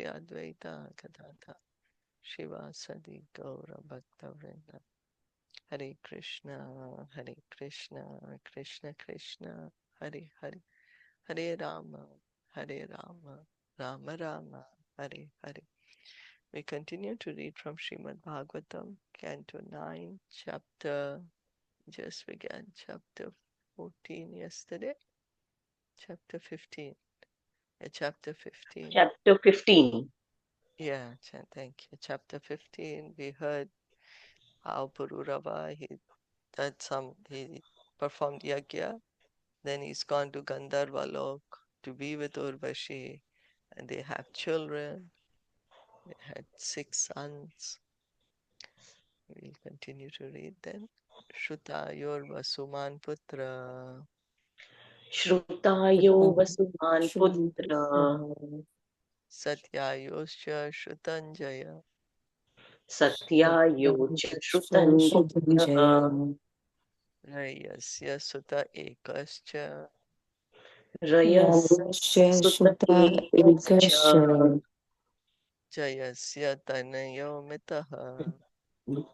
Shri Advaita Gadadhar Shivasadi Gaura Bhakta Vrinda. Hare Krishna, Krishna Krishna, Hare Hare, Hare Rama, Rama Rama, Hare Hare. We continue to read from Srimad Bhagavatam, Canto 9, just began chapter 14 yesterday, chapter 15. Chapter 15. Chapter 15. Yeah, thank you. Chapter 15, we heard how Pururava, he performed yagya, then he's gone to Gandharva Lok to be with Urvashi, and they have children. They had 6 sons. We'll continue to read then. Shrutayor Vasuman Putra Shrutayo Vasuman Putra Satyayoscha Shrutanjaya Satyayo Cha Shrutanjaya Rayasya Sutta Ekascha Rayasya Sutta Ekascha Jayasya Tanayo Mitaha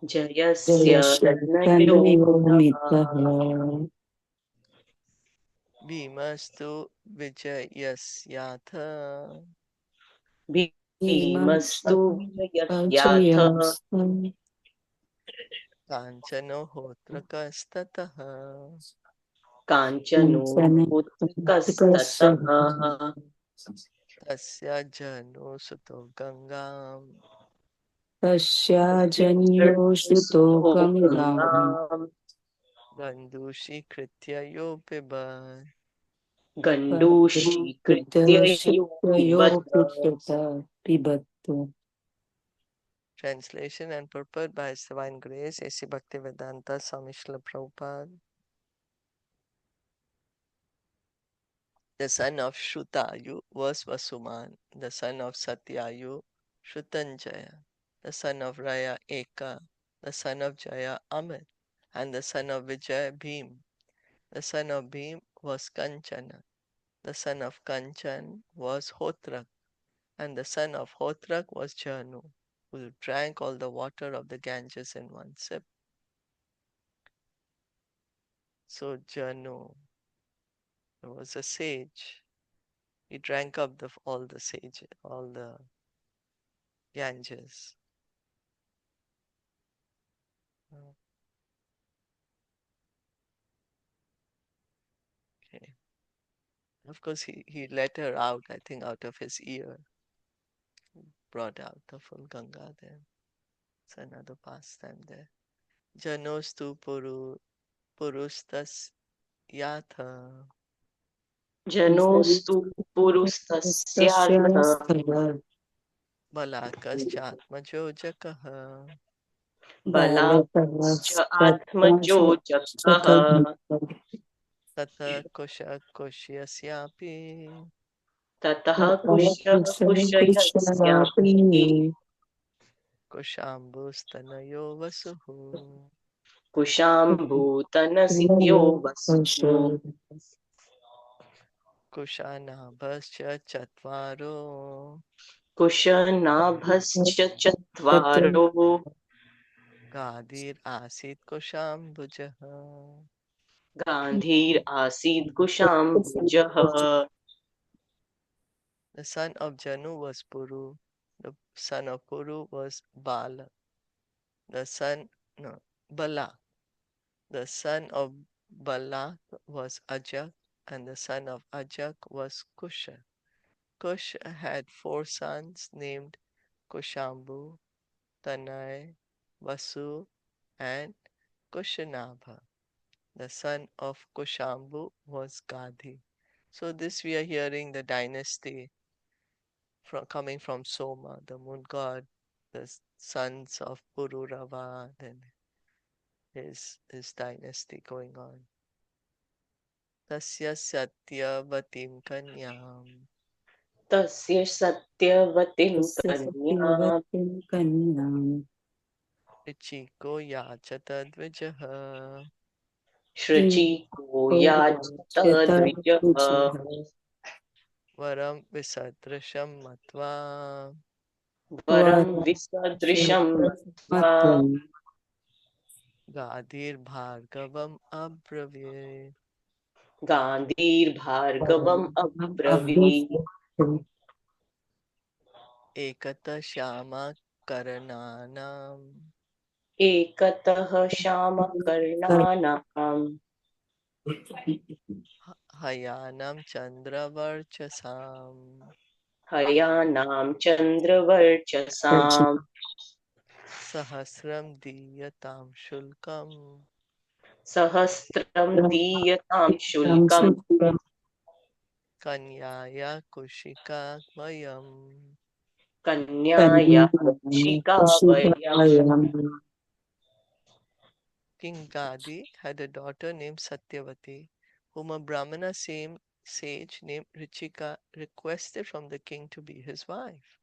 Jayasya Tanayo Mitaha Bhimastu Vijayasyatha Bhimastu Vijayasyatha Kanchano Hotrakastataha Kanchano Putrikastataha Tasya Jano Suto Gangam Tasya janyo shuto gangam Gandushi Kritya Yopiba Gandushi Kritya Krityayo shukyayo pityata pibattu. Translation and purport by His Divine Grace, A.C. Bhaktivedanta Swami Srila Prabhupada. The son of Shrutayu was Vasuman, the son of Satyayu, Shrutanjaya, the son of Raya Eka, the son of Jaya Amit, and the son of Vijay Bhim. The son of Bhim was Kanchana, the son of Kanchan was Hotrak, and the son of Hotrak was Janu, who drank all the water of the Ganges in one sip. So Janu was a sage. He drank up all the sage, all the Ganges. Okay. Of course, he let her out, I think, out of his ear. Brought out the full Ganga there. It's another pastime there. Janostu purustas yatha Janostu Purustasyatha balakas chatmajo jakaha Balakascha Atmajo Jakaha tata kusha kushyasyapi Tataha Kusha Kushayasyapi kushambustanayo vasuhu Kushambhutanasyo Vasu kushanabhascha chatvaro Kushanabhascha Chatvaro gadir asit kushambujaha. Gandhir Asid Kushambhujaha. The son of Janu was Puru. The son of Puru was Balak. Balak. The son of Balak was Ajak, and the son of Ajak was Kusha. Kush had 4 sons named Kushambu, Tanai, Vasu, and Kushanabha. The son of Kushambu was Gadhi. So this we are hearing the dynasty coming from Soma, the moon god, the sons of Pururava, and his dynasty going on. Tasya Satyavatim Kanyam Tasya Satyavatim Kanyam Kanyam Ichiko Yachata Dvijaha Shriji Koyachata Dvijaha Varam visadrisham matva. Varam visadrisham matva. Gadir bhargavam abravye. Gandhir bhargavam abravit. Ekata shama karananam. Ekatah shamakarnanam. Hayanam chandravarchasam. Hayanam chandravarchasam. Sahasram diyatam shulkam. Sahasram diyatam shulkam. Kanyaya kushika mayam. Kanyaya kushikavayam. King Gadi had a daughter named Satyavati, whom a Brahmana sage named Richika requested from the king to be his wife.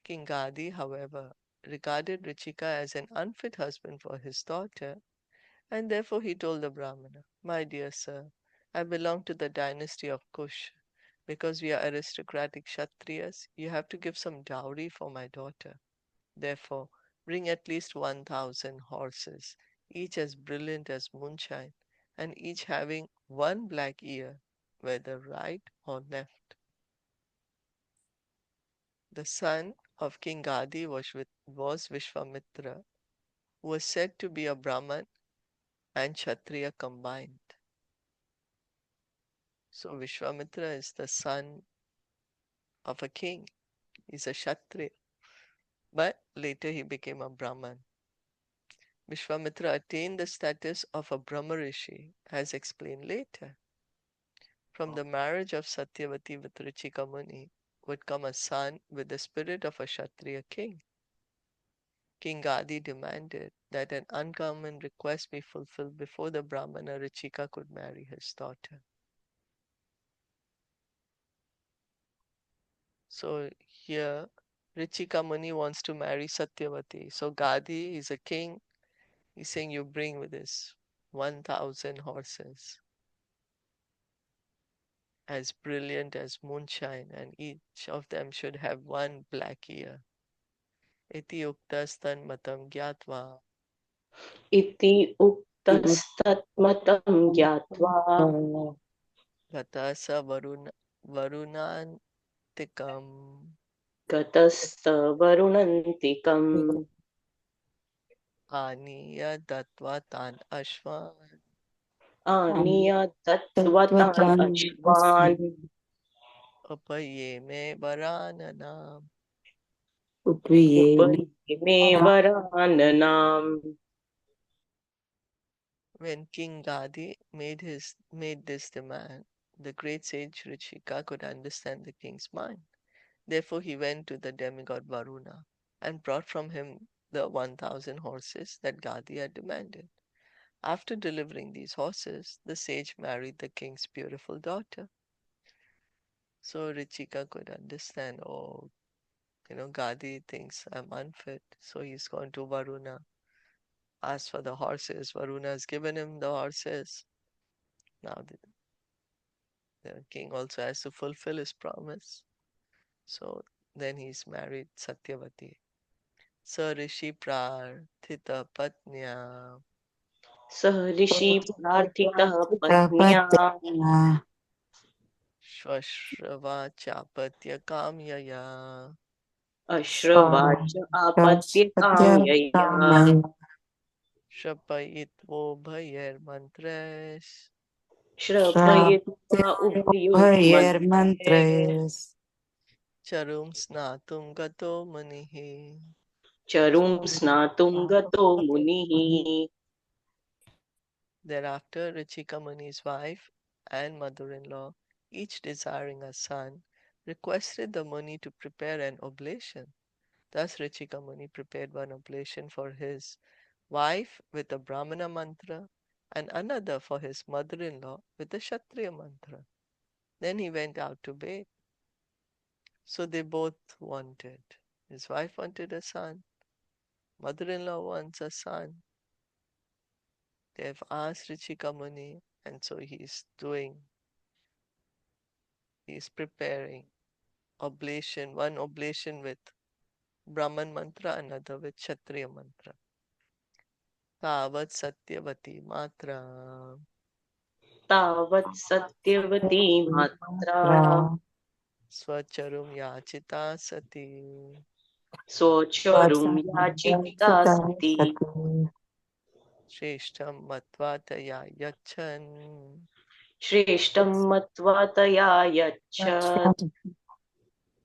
King Gadi, however, regarded Richika as an unfit husband for his daughter, and therefore he told the Brahmana, "My dear sir, I belong to the dynasty of Kush. Because we are aristocratic Kshatriyas, you have to give some dowry for my daughter. Therefore, bring at least 1,000 horses, each as brilliant as moonshine, and each having one black ear, whether right or left." The son of King Gadi was Vishwamitra, who was said to be a Brahman and Kshatriya combined. So Vishwamitra is the son of a king. He's a Kshatriya. But later he became a Brahman. Vishwamitra attained the status of a Brahma Rishi, as explained later. From the marriage of Satyavati with Richika Muni would come a son with the spirit of a Kshatriya king. King Gadi demanded that an uncommon request be fulfilled before the Brahmana Richika could marry his daughter. So here, Richika Muni wants to marry Satyavati. So Gadi is a king. He's saying, you bring with this 1,000 horses, as brilliant as moonshine, and each of them should have one black ear. Iti uktastan matam gyatva. Iti uktastatmatam gyatva. Gatasa varunantikam. Gatasta varunantikam. Aniya datva tan ashvan. Aniya tattvatan ashvan. Upayeme varananam. Upayime varananam. When King Gadi made this demand, the great sage Richika could understand the king's mind. Therefore he went to the demigod Varuna and brought from him the 1,000 horses that Gadi had demanded. After delivering these horses, the sage married the king's beautiful daughter. So Richika could understand, oh, Gadi thinks I'm unfit, so he's gone to Varuna, asked for the horses. Varuna has given him the horses. Now the king also has to fulfill his promise. So then he's married Satyavati. Sa Rishi Prarthita Patnya Sahrishi prarthitah patnya. Shvashrava Chapatya Kamyaya Ashravacha apatyakam yaya. Shapayitvo Bhayer Mantres Shrapayitva ubhayut mantre. Mantra Charum Snatum Gato Manihi. Charum snatum gato munihi. Thereafter, Richika Muni's wife and mother-in-law, each desiring a son, requested the Muni to prepare an oblation. Thus, Richika Muni prepared one oblation for his wife with the Brahmana mantra and another for his mother-in-law with the Kshatriya mantra. Then he went out to bathe. So they both wanted. His wife wanted a son, mother-in-law wants a son. They have asked Richika Muni, and so he's doing He is preparing oblation, one oblation with Brahman mantra, another with Kshatriya mantra. Tavat Satyavati Matra तावत् सत्यवती मात्रा Swacharum Yachita Sati स्वचरुं याचिता सती Shreshtam Matvataya Yachan श्रेष्ठं मत्वा तया यच्छत्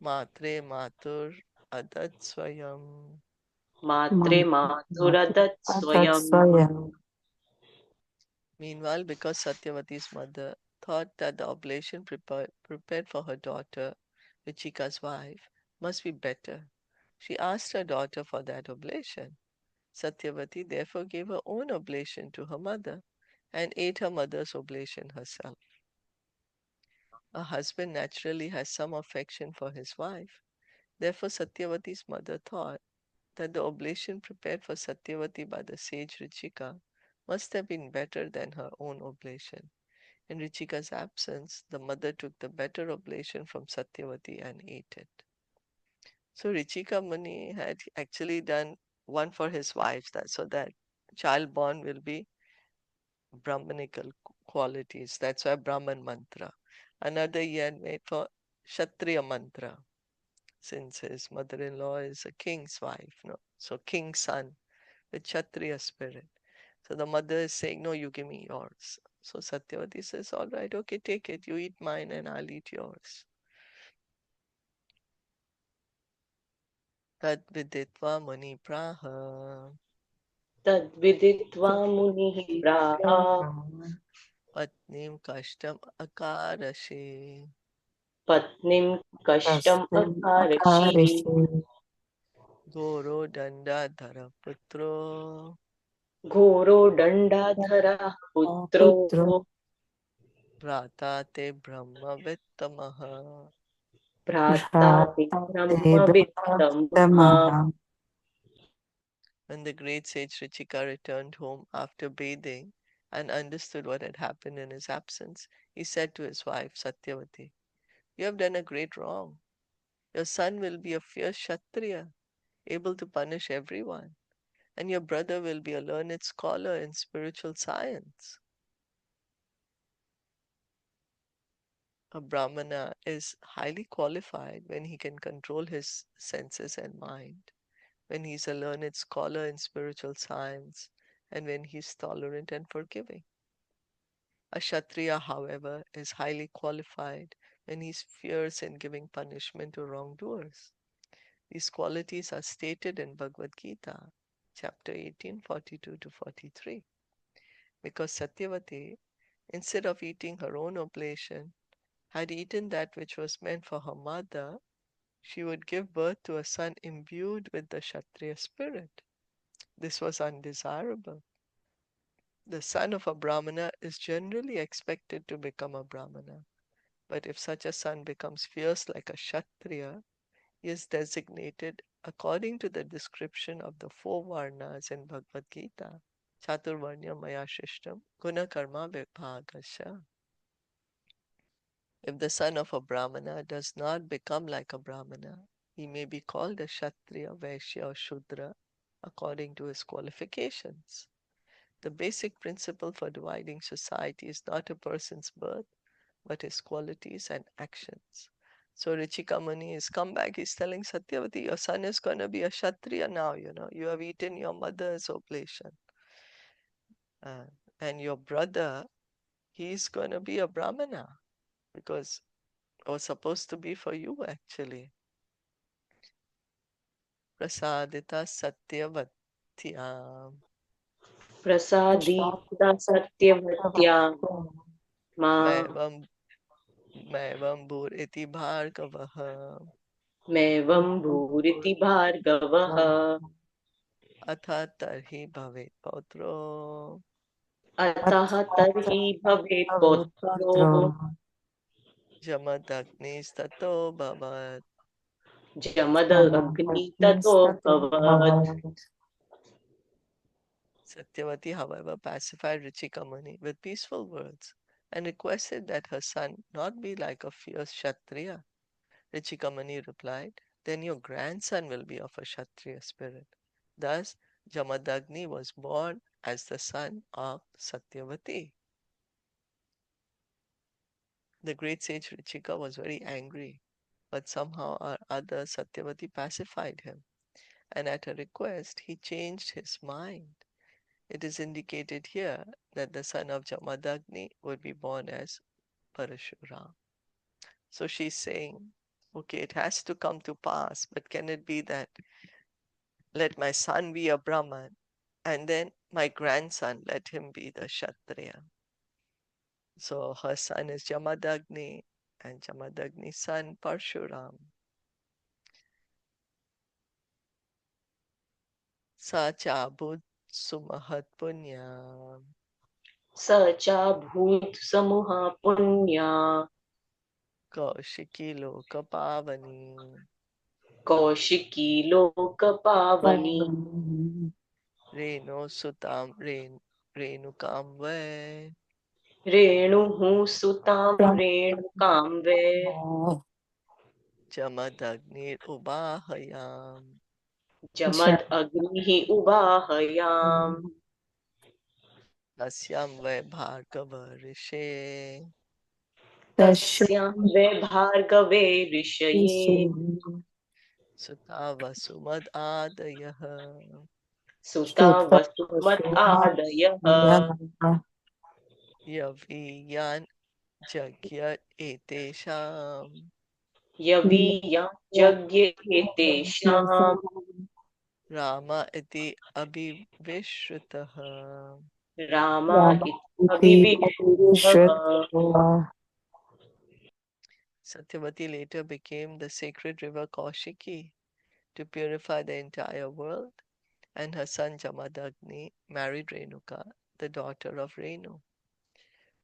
Matre Matur Adat Swayam. Mhatre मातुरदत् Swayam. Meanwhile, because Satyavati's mother thought that the oblation prepared for her daughter, Vichika's wife, must be better, she asked her daughter for that oblation. Satyavati therefore gave her own oblation to her mother and ate her mother's oblation herself. A husband naturally has some affection for his wife. Therefore, Satyavati's mother thought that the oblation prepared for Satyavati by the sage Richika must have been better than her own oblation. In Richika's absence, the mother took the better oblation from Satyavati and ate it. So Richika Muni had actually done one for his wife, so that child born will be Brahmanical qualities. That's why Brahman mantra. Another he had made for Kshatriya mantra, since his mother-in-law is a king's wife, no? So king's son with Kshatriya spirit. So the mother is saying, no, you give me yours. So Satyavati says, all right, okay, take it. You eat mine and I'll eat yours. Tad viditva muni praha तद्विदित्वा मुनिः प्राह patnim kashtam akarashe पत्नीं कष्टम् अकारषि goro danda putro घोरो दण्डाधरः पुत्रो Vrata te brahma vittamaha. भ्राता ब्रह्मवित्तमः. When the great sage Richika returned home after bathing and understood what had happened in his absence, he said to his wife Satyavati, you have done a great wrong. Your son will be a fierce Kshatriya, able to punish everyone, and your brother will be a learned scholar in spiritual science. A Brahmana is highly qualified when he can control his senses and mind, when he's a learned scholar in spiritual science, and when he's tolerant and forgiving. A Kshatriya, however, is highly qualified when he's fierce in giving punishment to wrongdoers. These qualities are stated in Bhagavad Gita, chapter 18, 42 to 43. Because Satyavati, instead of eating her own oblation, had eaten that which was meant for her mother, she would give birth to a son imbued with the Kshatriya spirit. This was undesirable. The son of a Brahmana is generally expected to become a Brahmana. But if such a son becomes fierce like a Kshatriya, he is designated according to the description of the four Varnas in Bhagavad Gita. Chaturvarnya Maya Shishtam Guna Karma Vibhagasya. If the son of a Brahmana does not become like a Brahmana, he may be called a Kshatriya, Vaishya, or Shudra according to his qualifications. The basic principle for dividing society is not a person's birth, but his qualities and actions. So Richika Muni has come back, he's telling Satyavati, your son is going to be a Kshatriya now, you have eaten your mother's oblation. And your brother, he's going to be a Brahmana, because it was supposed to be for you actually. Prasadita Satyavatya प्रसादीता सत्यवत्या मा Maivam Maivam Bhur Iti Bhargavaha मैवं भूरिति भार्गवः Atha Tarhi Bhavet Pautro अतः तर्हि भवेत् पौत्रो Jamadagnis Tato Bhavat. Jamadagni ततो भवत्. Satyavati, however, pacified Richika Muni with peaceful words. and requested that her son not be like a fierce Kshatriya. Richikamani replied, then your grandson will be of a Kshatriya spirit. Thus, Jamadagni was born as the son of Satyavati. The great sage Richika was very angry, but somehow or other Satyavati pacified him, and at her request he changed his mind. It is indicated here that the son of Jamadagni would be born as Paraśurāma. So she's saying, okay, it has to come to pass, but can it be that let my son be a Brahman and then my grandson, let him be the Kshatriya? So her son is Jamadagni and Jamadagni's son Parshuram. Sa cha bhut sumahat punya स चाभूत् समूहा पुण्या kaushiki lokapavani Kaushiki लोकपावनी reno sutam renukam ve रेणुः सुतां रेणुकां वै Jamadagnir ubahayam. जमद अग्निः उवाहयाम् Tasyam ve bhargava rishe. तस्यां वै Bhargave ऋषये Suta vasumad adayah. सुता वसुमत आदयः Yaviyan jagya etesham. यवीयां यज्ञे तेषां Rama iti abhivishritah. Rama अभिविष्टः Satyavati later became the sacred river Kaushiki to purify the entire world, and her son Jamadagni married Renuka, the daughter of Renu.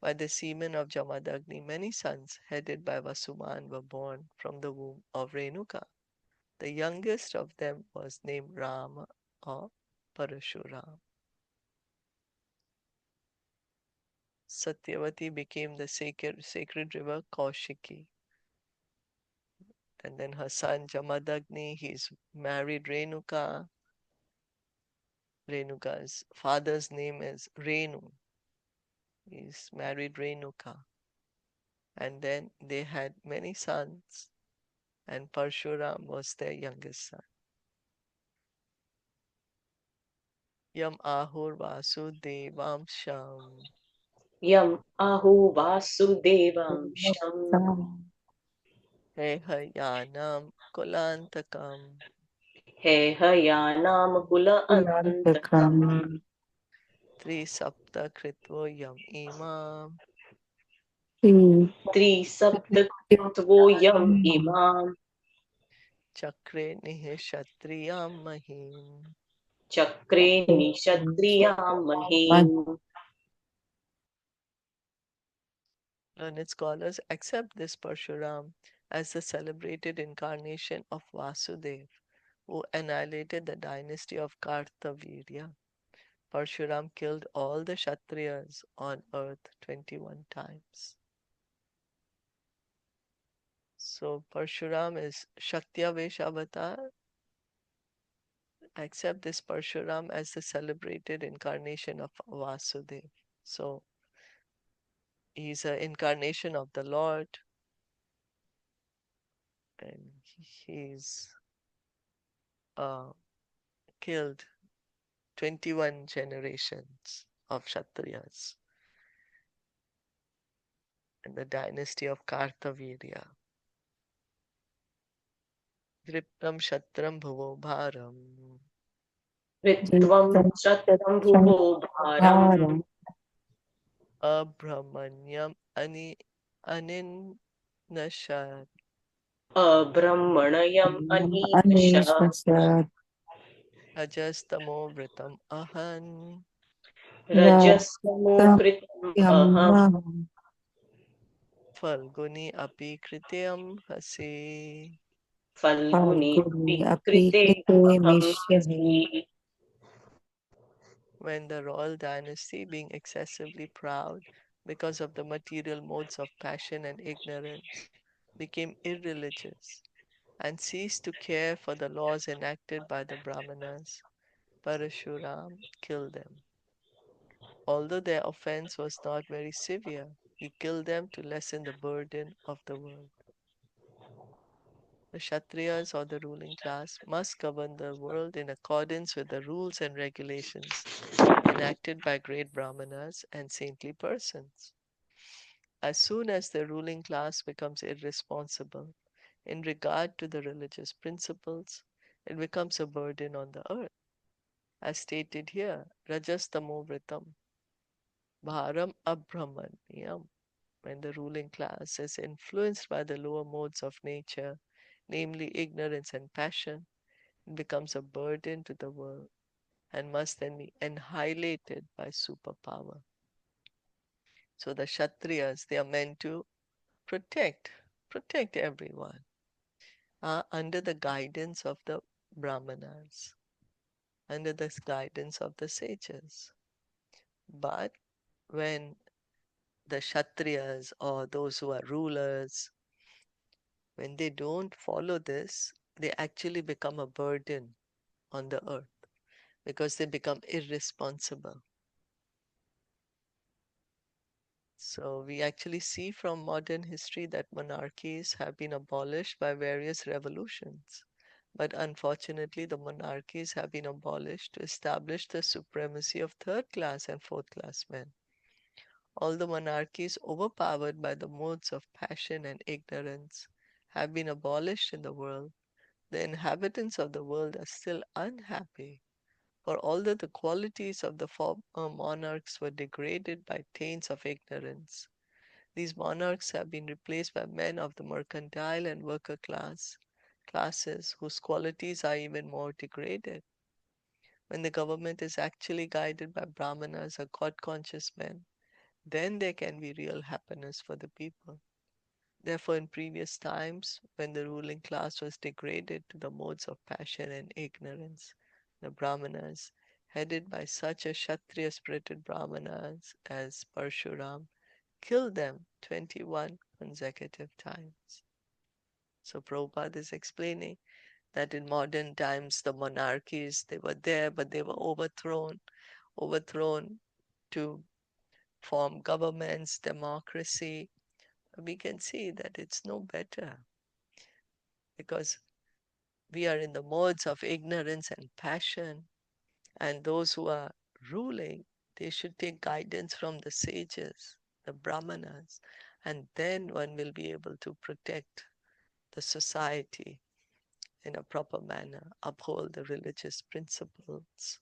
By the semen of Jamadagni, many sons, headed by Vasuman, were born from the womb of Renuka. The youngest of them was named Rama or Paraśurāma. Satyavati became the sacred river Kaushiki. And then her son Jamadagni, he's married Renuka. Renuka's father's name is Renu. He's married Renuka. And then they had many sons, and Parshuram was their youngest son. Yam ahur vasudevamsham यम् आहु वासुदेवं शम् hehayanam kulantakam हेहयानां कुल अन्तकम् trisapta kritvo yam imam त्रिसप्तत्वोऽयम् इमाम् chakre nihishatriyam mahim. चक्रे निषत्रियां महीम् Learned scholars accept this Parshuram as the celebrated incarnation of Vasudev, who annihilated the dynasty of Kartavirya. Parshuram killed all the Kshatriyas on earth 21 times. So Parshuram is Shaktyavesh avatar. Accept this Parshuram as the celebrated incarnation of Vasudev. So he's an incarnation of the Lord, and he's killed 21 generations of Kshatriyas in the dynasty of Kartavirya. Driptam Shatram Bhuvo Bharam ऋत्वं शतं भुवो भारम् Abhramanyam Aninashat अब्रह्मणयम् Anish Rajastamo Vritam Ahan रजस्तमो कृतम् अहम् Falguni Api Krityam Hasi. Falguni कृते अहम् हसि When the royal dynasty, being excessively proud, because of the material modes of passion and ignorance, became irreligious and ceased to care for the laws enacted by the Brahmanas, Paraśurāma killed them. Although their offense was not very severe, he killed them to lessen the burden of the world. The Kshatriyas, or the ruling class, must govern the world in accordance with the rules and regulations enacted by great Brahmanas and saintly persons. As soon as the ruling class becomes irresponsible in regard to the religious principles, it becomes a burden on the earth. As stated here, Rajastamo Vritam, Bharam Abhramanyam, when the ruling class is influenced by the lower modes of nature, namely ignorance and passion, it becomes a burden to the world and must then be annihilated by superpower. So the Kshatriyas, they are meant to protect, protect everyone under the guidance of the Brahmanas, under the guidance of the sages. But when the Kshatriyas or those who are rulers, when they don't follow this, they actually become a burden on the earth because they become irresponsible. So we actually see from modern history that monarchies have been abolished by various revolutions. But unfortunately, the monarchies have been abolished to establish the supremacy of third class and fourth class men. All the monarchies overpowered by the modes of passion and ignorance have been abolished in the world. The inhabitants of the world are still unhappy, for although the qualities of the former monarchs were degraded by taints of ignorance, these monarchs have been replaced by men of the mercantile and worker classes whose qualities are even more degraded. When the government is actually guided by brahmanas or God-conscious men, then there can be real happiness for the people. Therefore, in previous times, when the ruling class was degraded to the modes of passion and ignorance, the brahmanas, headed by such a Kshatriya spirited brahmanas as Paraśurāma, killed them 21 consecutive times. So Prabhupada is explaining that in modern times the monarchies, they were there, but they were overthrown to form governments, democracy. We can see that it's no better because we are in the modes of ignorance and passion, and those who are ruling, they should take guidance from the sages, the brahmanas, and then one will be able to protect the society in a proper manner, uphold the religious principles.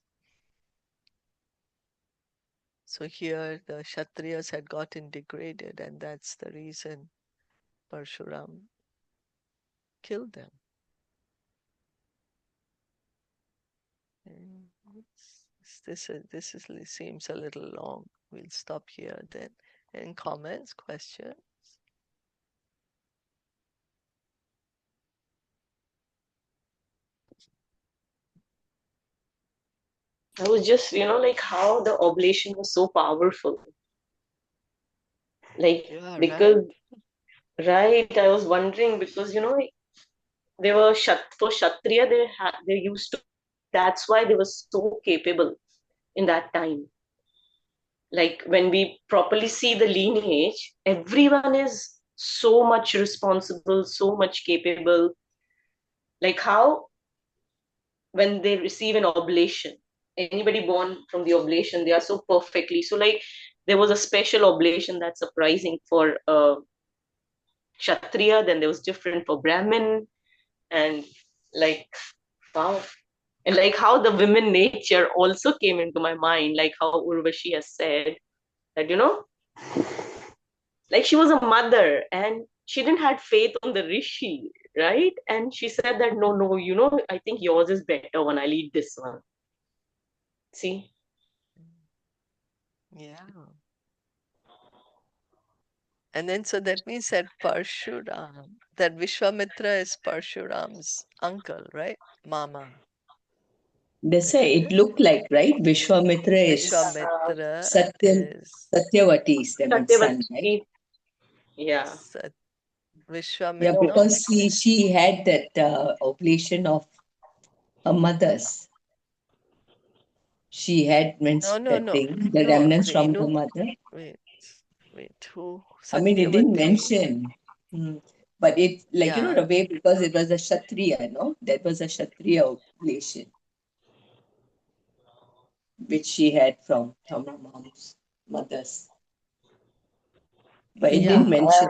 So here the Kshatriyas had gotten degraded, and that's the reason Paraśurāma killed them. And seems a little long. We'll stop here then. Any comments, questions? I was just, like how the oblation was so powerful. Like, Yeah, because, right. right, I was wondering because, they were for Kshatriya, they used to, that's why they were so capable in that time. Like when we properly see the lineage, everyone is so much responsible, so much capable. Like how when they receive an oblation, anybody born from the oblation, they are so perfectly. So like there was a special oblation that's surprising for Kshatriya, then there was different for Brahmin, and like wow. And like how the women nature also came into my mind, like how Urvashi has said that, like she was a mother and she didn't had faith on the rishi, right? And she said that no, I think yours is better when I lead this one. See? Yeah. And then so that means that Paraśurāma, that Vishwamitra is Paraśurāma's uncle, right? Mama. They say isn't it it? looked like, right? Vishwamitra is Vishwamitra is Satyavati is the son, right? Satyavati. Yeah. Sat, Yeah, Vishwamitra. because she had that oblation of her mother's. She had means that No. thing, the No, remnants from her Renu. mother. Wait, wait. Who? I mean, it didn't Satyavati. mention. But it, like, Yeah, the way, because it was a Kshatriya, no? That was a Kshatriya oblation, which she had from her mom's mother's. But it didn't yeah, mention.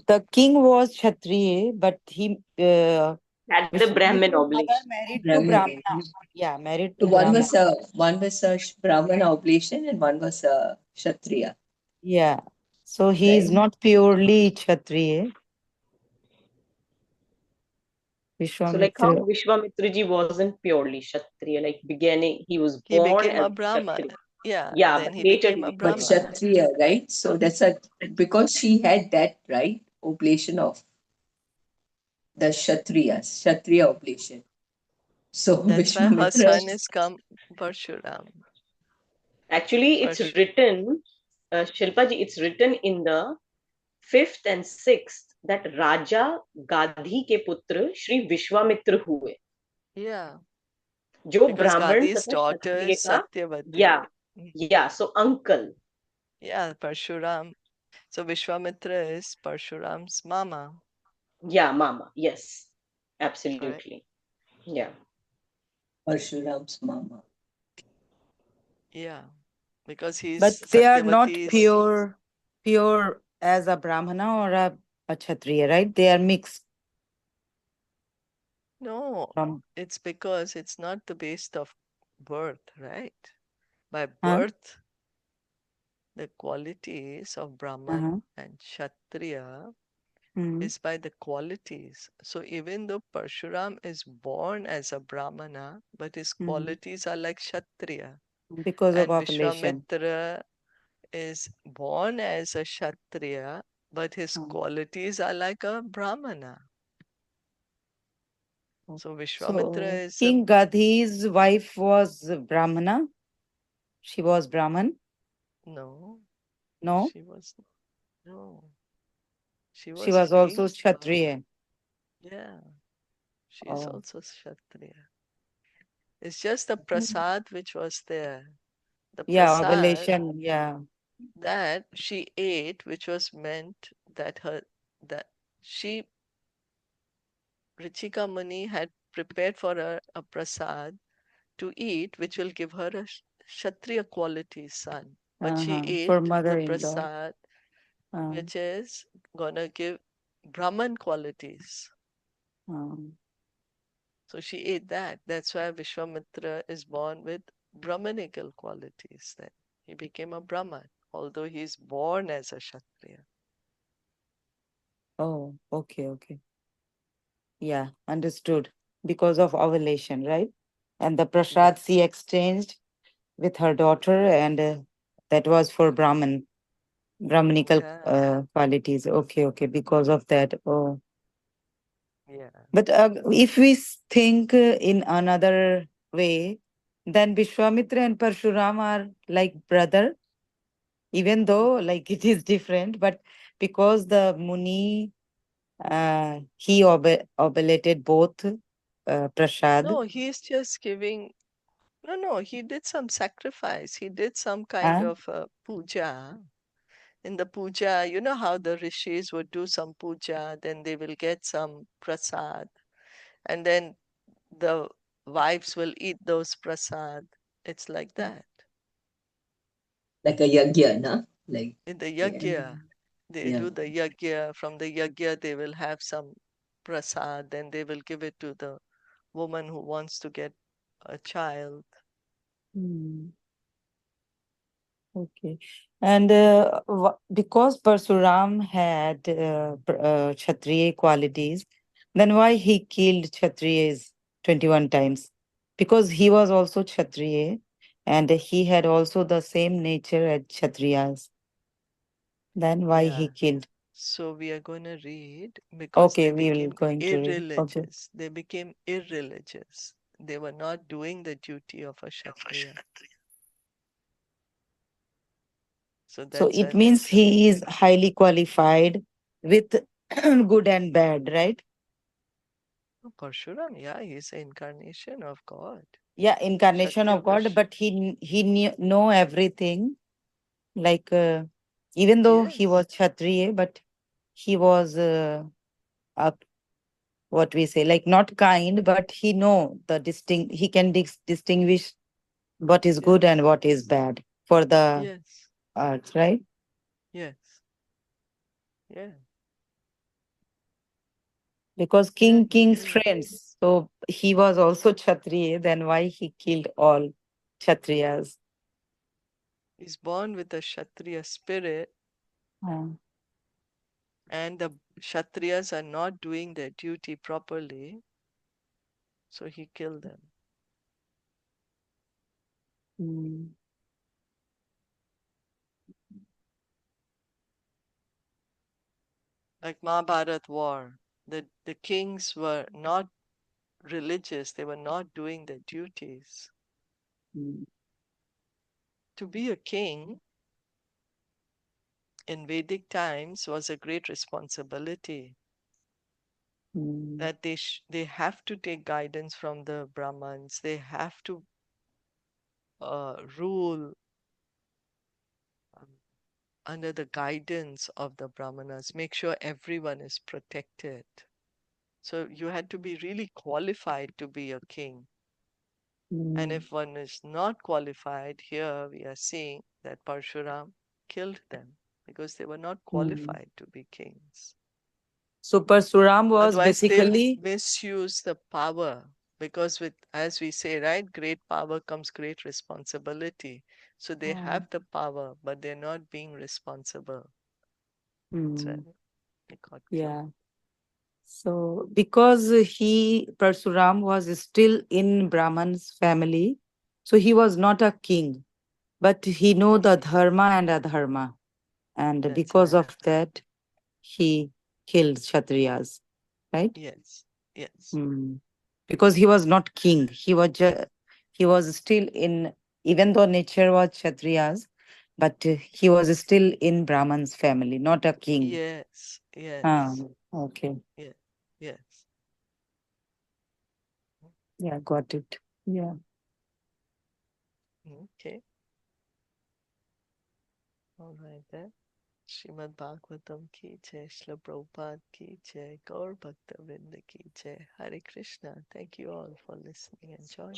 The king was Kshatriya, but he Had the Brahmin Vishwamitra's mother oblation. married to Brahmin. Brahmana. Yeah, married So to Brahmana. one was a Brahmana oblation and one was a Kshatriya, Yeah. So he is right? not purely Kshatriya. So like how Vishwamitra. Vishwamitra ji wasn't purely Kshatriya, like beginning he was he born became as a Brahman. Kshatriya. Yeah, Yeah, then but he later became he a But became Brahman. Kshatriya, right? So that's because she had that, right? Oblation of the Kshatriya oblation. So That's why her Vishwamitra, son is come Parshuram. actually it's Parshu. written, Shilpa ji, it's written in the fifth and sixth that Raja Gadhi के पुत्र श्री विश्वामित्र हुए. Yeah, जो because ब्राह्मण Gadi's तथा daughter Kshatriya is का, Satyavati. yeah, yeah, so uncle, Yeah, Parshuram. So Vishwamitra is Parshuram's mama, yeah, mama, yes, correct? absolutely, yeah. Parshuram's mama. Yeah, because he's But they are not Satyavati's. pure as a Brahmana or a Kshatriya, right? They are mixed No, from. it's because it's not the base of birth, right? By Huh? birth, the qualities of Brahman Uh-huh. and Kshatriya Mm. is by the qualities. So even though Parshuram is born as a Brahmana, but his Mm. qualities are like Kshatriya. Because of And ovulation. Vishwamitra is born as a Kshatriya, but his Mm. qualities are like a Brahmana. So So Vishwamitra is a King Gadhi's wife was Brahmana. She was Brahman. no, No, she was no, she she was a was also king's wife. Kshatriya. Yeah, she is Oh. also Kshatriya. It's just the prasad which was there. The Yeah, prasad ovulation. Yeah. that she ate, which was meant that she Richika Muni had prepared for her a prasad to eat, which will give her a Kshatriya quality son. But she Uh-huh. For ate the mother-in-law. prasad, Um, which is gonna give Brahman qualities. um, So she ate that. That's why Vishwamitra is born with Brahmanical qualities then. He became a Brahman, although he's born as a Kshatriya. oh, okay. Yeah, understood. Because of ovulation, right? And the Yeah. prasad she exchanged with her daughter, and that was for Brahmanical Yeah. qualities. Okay. Because of that. Oh, Yeah. but if we think in another way, then Vishwamitra and Parshuram are like brother, even though like it is different, but because the Muni he oblated both prasad. No, he's just giving. No, he did some sacrifice. He did some kind Uh, of puja. In the puja, you know how the rishis would do some puja, then they will get some prasad, and then the wives will eat those prasad. It's like that. like a yagya, na? Like, In the yeah, yagya, they yeah. do the yagya. From the yagya, they will have some prasad, then they will give it to the woman who wants to get a child. hmm, okay. And because Parsuram had Kshatriya qualities, then why he killed Kshatriyas 21 times? Because he was also Kshatriya and he had also the same nature as Kshatriyas. Then why Yeah. he killed? So we are going to read because Okay, they we will became going to read. Okay. irreligious. They became irreligious. they were not doing the duty of a Kshatriya. So So that's it why means there's a he is highly qualified with good and bad, right? Paraśurāma, yeah, he's an incarnation of God. Yeah, incarnation Kshatriya of God, Vash. but he knew know everything. Like even though he was Yes, Kshatriya, but he was a, what we say, like not kind, but he know the distinct. He can distinguish what is good yes, and what is bad for the yes, earth, right? yes, yeah, Because yeah, he king's knew. friends. So he was also Kshatriya. Then why he killed all Kshatriyas? He's born with a Kshatriya spirit, Uh, and the Kshatriyas are not doing their duty properly, so he killed them. mm, Like Mahabharat war, the kings were not religious, they were not doing their duties. mm, To be a king in Vedic times was a great responsibility, mm, that they have to take guidance from the Brahmins, they have to rule um, under the guidance of the Brahmanas, make sure everyone is protected. So you had to be really qualified to be a king. And mm, if one is not qualified, here we are seeing that Parshuram killed them because they were not mm. qualified to be kings. So Parsuram was Otherwise, they'll basically misuse the power because, with, as we say, right, great power comes great responsibility. So they uh, have the power, but they're not being responsible. So mm, they got killed. yeah. So because Parsuram was still in Brahman's family, so he was not a king, but he know the dharma and adharma, and That's because right. of that, he killed Kshatriyas, right? Yes. Yes. Hmm. Because he was not king, he was still in, even though nature was Kshatriyas, but he was still in Brahman's family, not a king. Yes. Ah, Yes. okay. Yeah. Yes. Yeah, got it. Yeah. Okay. All right then. Srimad Bhagavatam ki jai, Srila Prabhupada ki jai, Gaur Bhakta Vrinda ki jai. Hare Krishna. Thank you all for listening and joining.